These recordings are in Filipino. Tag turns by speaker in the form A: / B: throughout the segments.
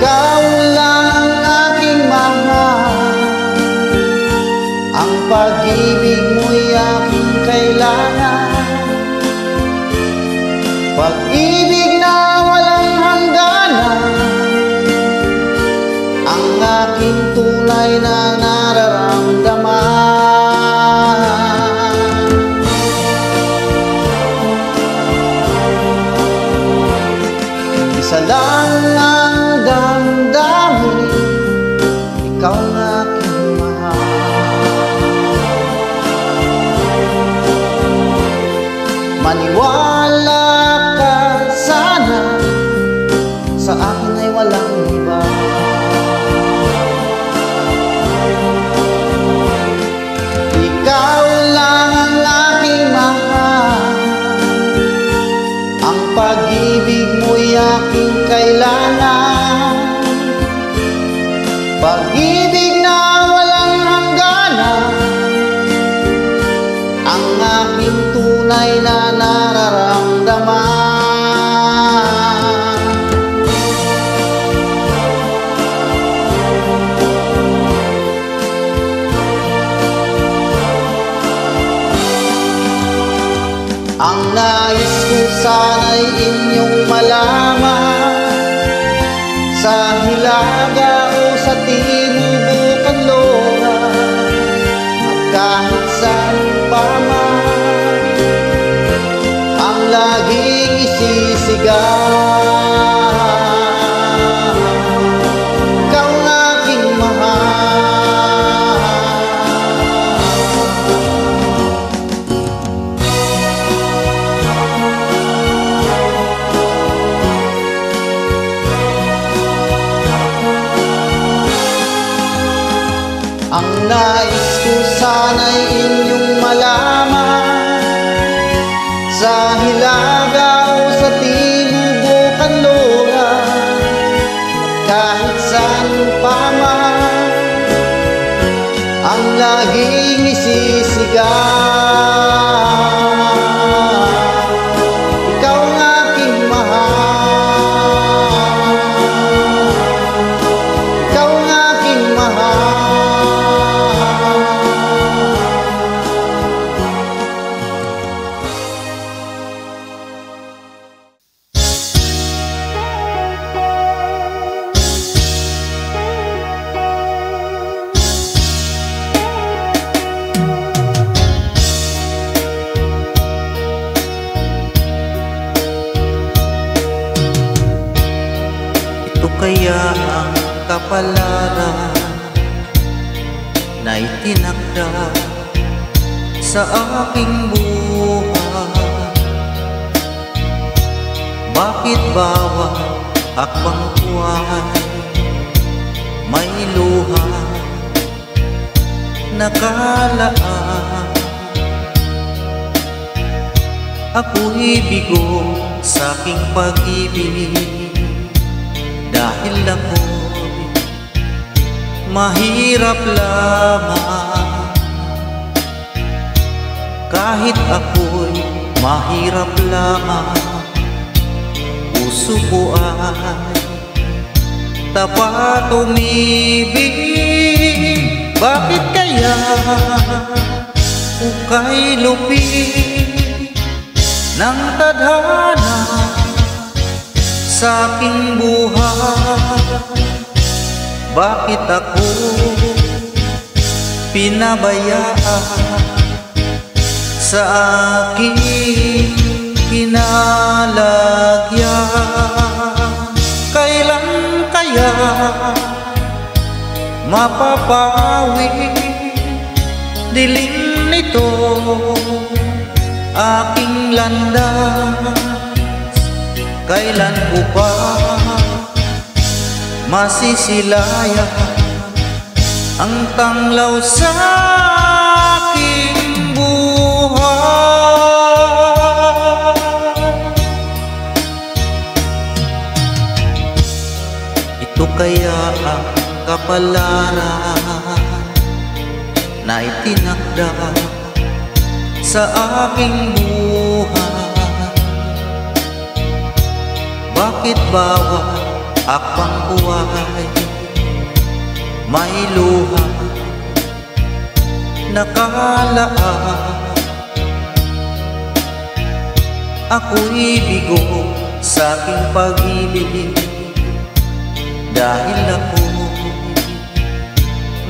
A: Ikaw lang ang aking mahal, ang pag-ibig mo'y aking kailangan. Pag-ibig na walang hangganan, ang aking tunay na nararamdaman. Isa lang ang damdamin, ikaw ang aking mahal. Maniwala ka sana, sa akin ay walang iba. Ikaw lang ang aking mahal, ang pag-ibig mo'y aking kailangan. Pag-ibig na walang hangganan, ang aking tunay na nararamdaman. Ang nais ko sana'y inyong malaman, sa Hilaga o sa Timog Kanlora, at kahit saan pa man, ang laging isisigaw, ikaw ang aking mahal. Ang nais ko sana'y inyong malaman, sa Hilaga o sa Timog o Kanlora, at kahit saan pa man, ang laging isisigaw, ikaw ang aking mahal. Ikaw ang aking mahal.
B: Kaya ang kapalaran na itinakda sa aking buhay. Bakit bawat akbang ko ay may luha nakalaan? Ako'y bigo sa aking pag-ibig, dahil ako'y mahirap lamang. Kahit ako'y mahirap lamang, puso ko ay tapat umibig. Bakit kaya ukay lupit ng tadhana sa aking buhay? Bakit ako pinabayaan sa aking kinalagyan? Kailan kaya mapapawi dilim nito aking landas? Kailan ko pa masisilayan ang tanglaw sa aking buhay? Ito kaya ang kapalaran na itinakda sa aking buhay. bawat akbang buhay may luha nakalaan. Ako'y bigo sa aking pag-ibig dahil ako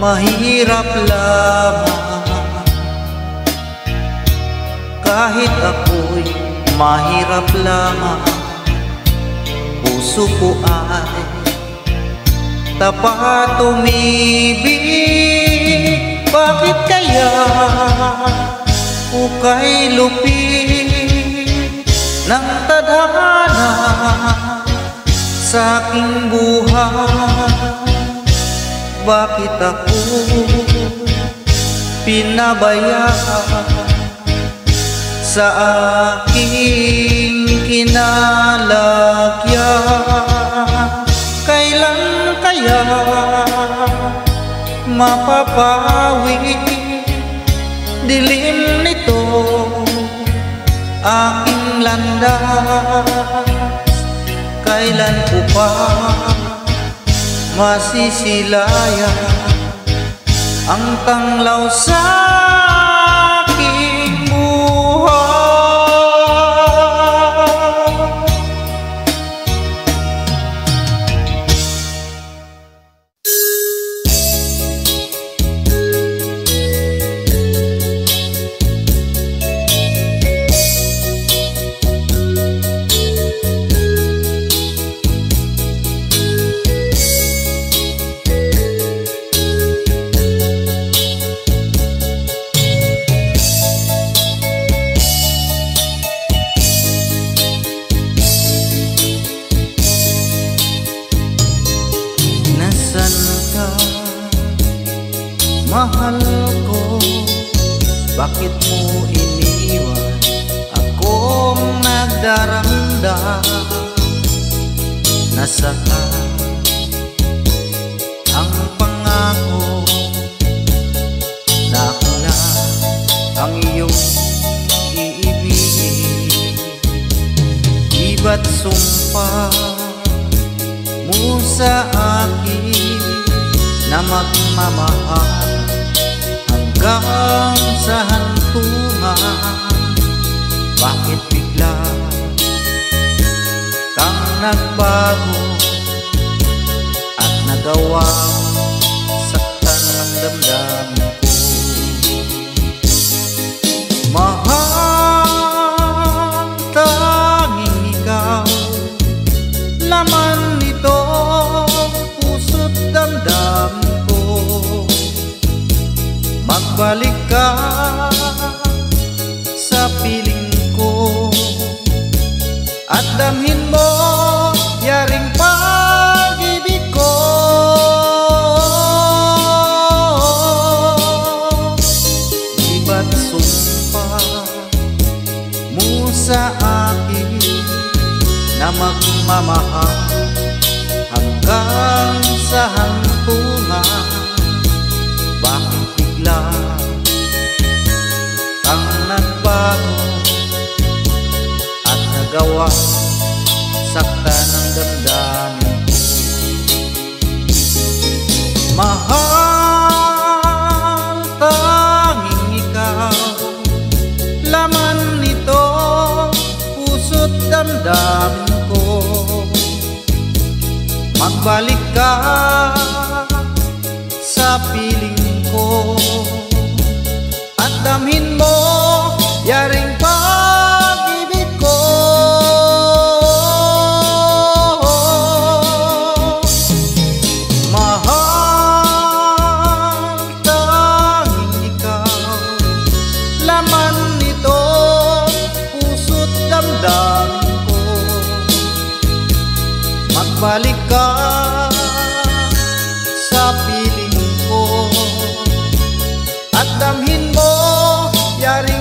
B: mahirap lamang. Kahit ako'y mahirap lamang, puso ko ay tapat umibig. Bakit kaya ukay lupit ng tadhana sa aking buhay? Bakit ako pinabayaan sa aking kinalagyan? Kailan kaya mapapawi dilim nito aking landas? Kailan ko pa masisilayan ang tanglaw sa aking buhay? Mahal ko, bakit mo iniwan akong nagdaramdam? Nasaan ang pangako na ako na ang iyong iibigin? Iba't sumpa mo sa akin na magmamahal hanggang sa hantungan. Bakit bigla kang nagbago at nagawang saktan ang damdamin ko? Mahal, tanging ikaw, laman nito puso't damdamin ko. Magbalik ka sa piling ko at damhin mo yaring pag-ibig ko. Iba't sumpa mo sa akin na magmamahal hanggang sa hantungan. Bakit bigla kang nagbago at nagawa saktan ng damdamin ko? Mahal, tanging ikaw, laman nito puso't damdamin ko. Magbalik ka sa piling ko at damhin mo yaring pag-ibig ko. Mahal, tanging ikaw, laman nito puso't damdamin ko. Magbalik ka sa piling ko at damhin mo yaring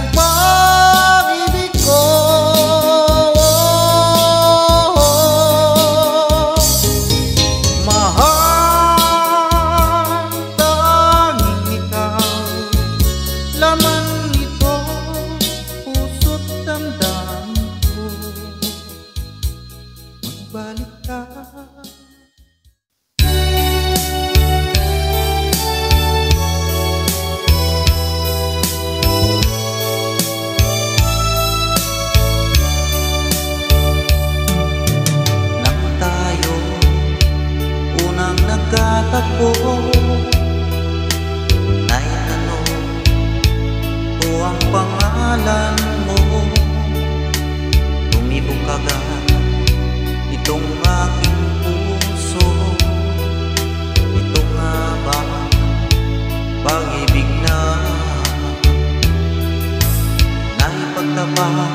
B: pa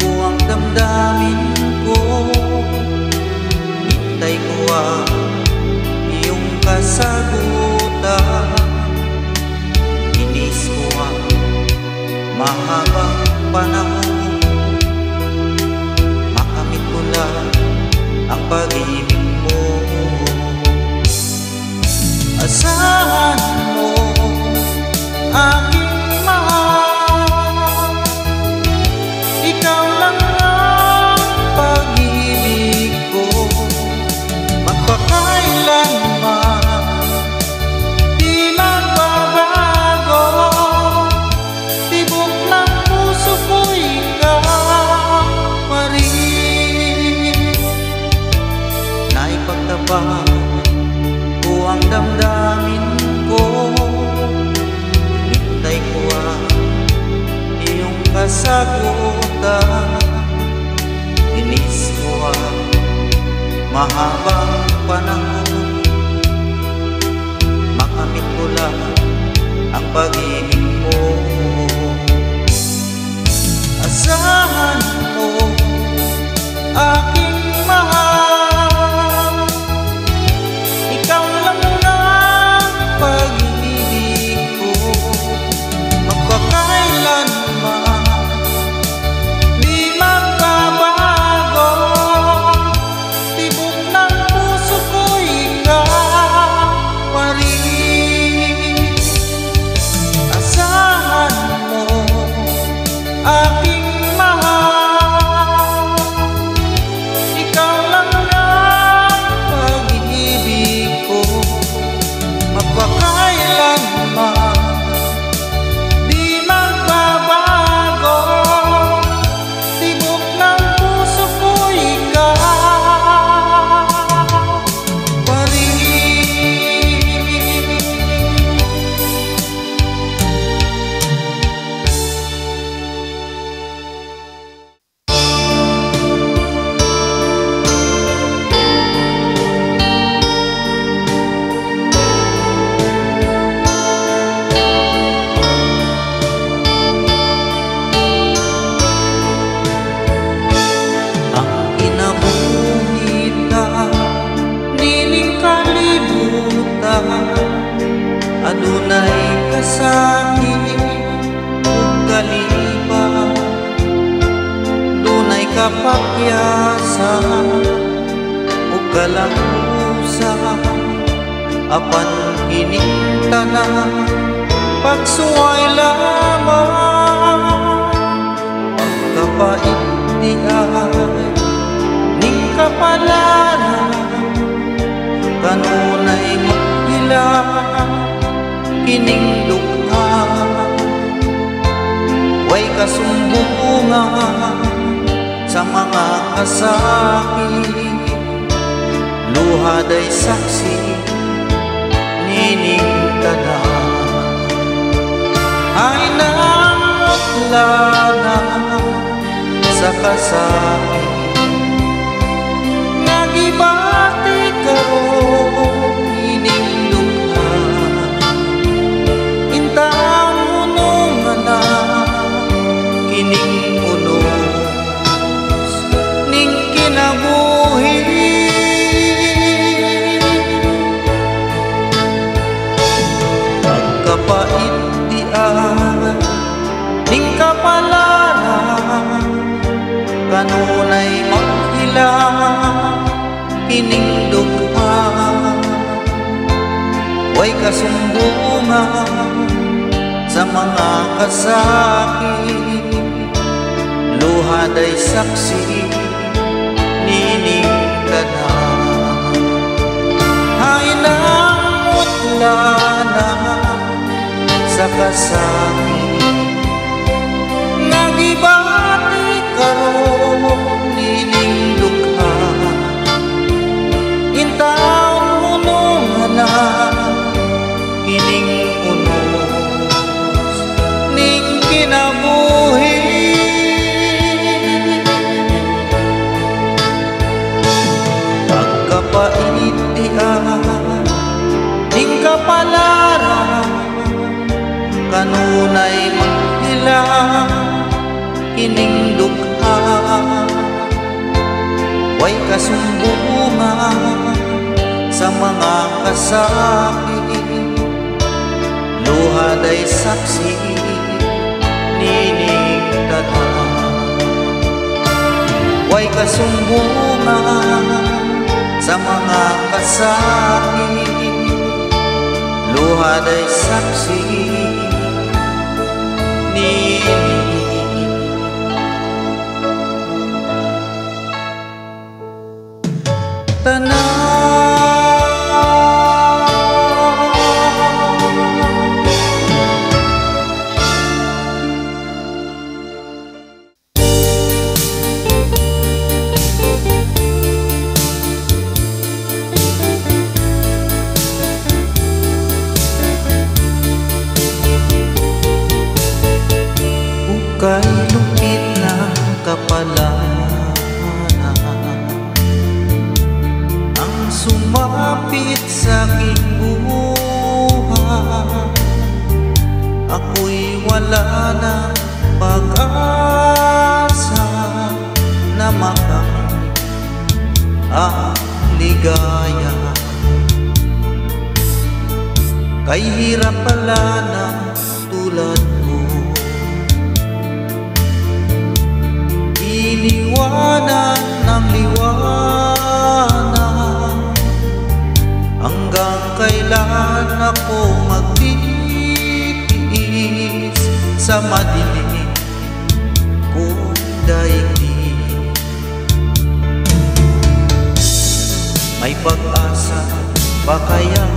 B: ko ang damdamin ko. Hintay ko ang iyong kasagutan. Inis ko ang mahabang panahon. Makamit ko lang ang pag-ibig mo. Asahan mo aking mahal, ikaw lang ang pag-ibig ko. Magpakailanman di magbabago, tibok ng puso ko ikaw pa rin. Naipagtabang ko ang damdamin ko. Hinintay ko ang iyong kasagutan. Inis ko ang mahabang panahon. Makamit ko lang ang pag-ibig mo. Asahan mo aking mahal, ikaw lang ang pag-ibig ko. Magpakailanman di magbabago, tibok ng puso ko ikaw pa rin. Asahan mo aking mahal, ikaw lang ang pag-ibig ko. Magpakailanman di magbabago, tibok ng puso ko ikaw pa rin. Ang kinabuhita, nining kalibutan, adunay kasakit ug kalipan. Dunay kapakyasan ug kalangusan, apan kining tanan pagsuway lamang. Pagkapait di ay ning kapalaran, kanunay maghilang kining dugha. Way kasumbungan sa mga kasakit, luhaday saksi nining tanan. Ay nangutla sa kasakit, nagibati karon ining dugha. Intang unong na kining unos ning kinabuhi. Pagkapait di ay ning kapalaran, kanunay maghilang kining dugha. Way kasumbungan sa mga kasakit, luhaday saksi nining tanan. Ay nangutla na sa kasakit, nagibati karon nining dugha. Intang unong na kining unos ning kinabuhi. Pagkapait di ay ning kapalaran, kanunay kining dugha, way kasumbungan sa mga kasakit, luha day saksi nining tadhana. Way kasumbungan sa mga kasakit, luha day saksi nining tanan. Kay lupit na kapalaran ang sumapit sa aking buhay, ako'y wala na pag-asa na makamit ang ligaya. Kay hirap pala na tulad ko, iniwanan ng liwanag, hanggang kailan ako magtitiis sa madilim kong daigdig. May pag-asa ba kaya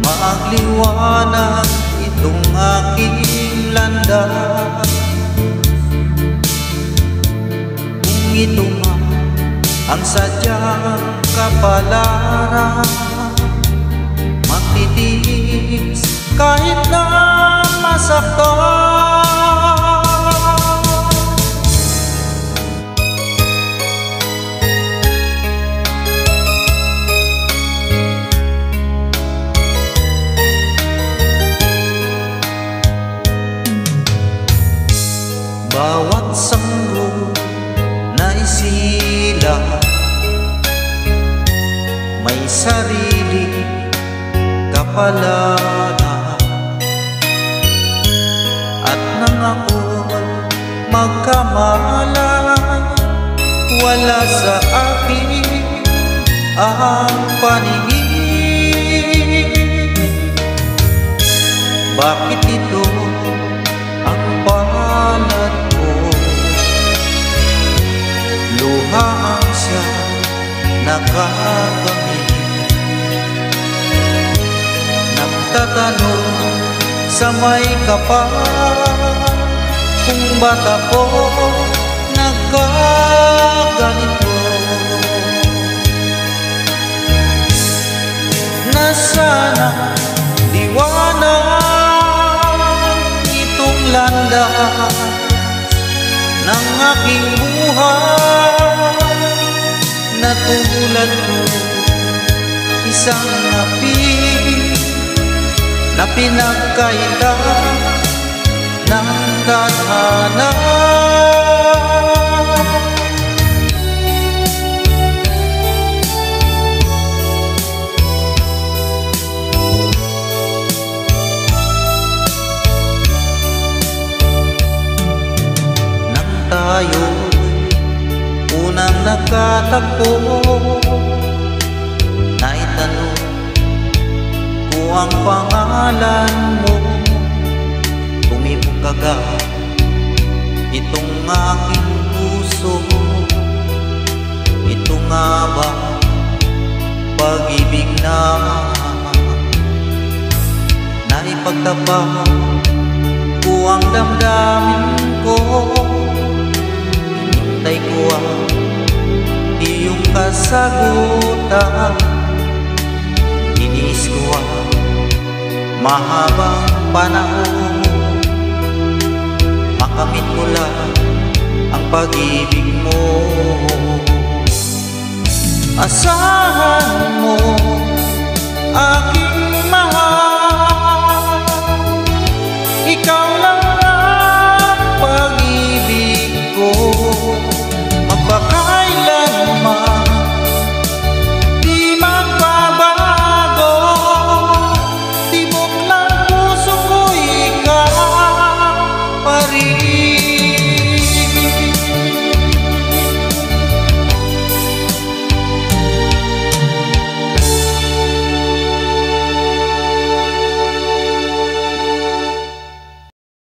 B: maagliwanag itong aking landas? Kung ito man ang sadyang kapalaran, magtitiis kahit na masaktan. Bawat sanggo na isila may sarili kapalaran, at nang ako'y magkamalan, wala sa akin ang paningin. Bakit ito ang palad ko? Luha ang siya nakakamit. Nagtatanong sa may kapal, kung ba't ako nagkaganito? Nasana liwanag itong landas ng aking buhay, na tulad ko isang napi na pinagkaita ng tadhana. Nang tayo'y unang nagkatagpo, naitanong ko ang pangalan mo. Tumibok agad itong aking puso. Ito nga ba pag-ibig na naipagtapat ko ang damdamin ko? Hinintay ko ang iyong kasagutan. Iniis ko ang mahabang panahon, makamit ko lang ang pag-ibig mo. Asahan mo aking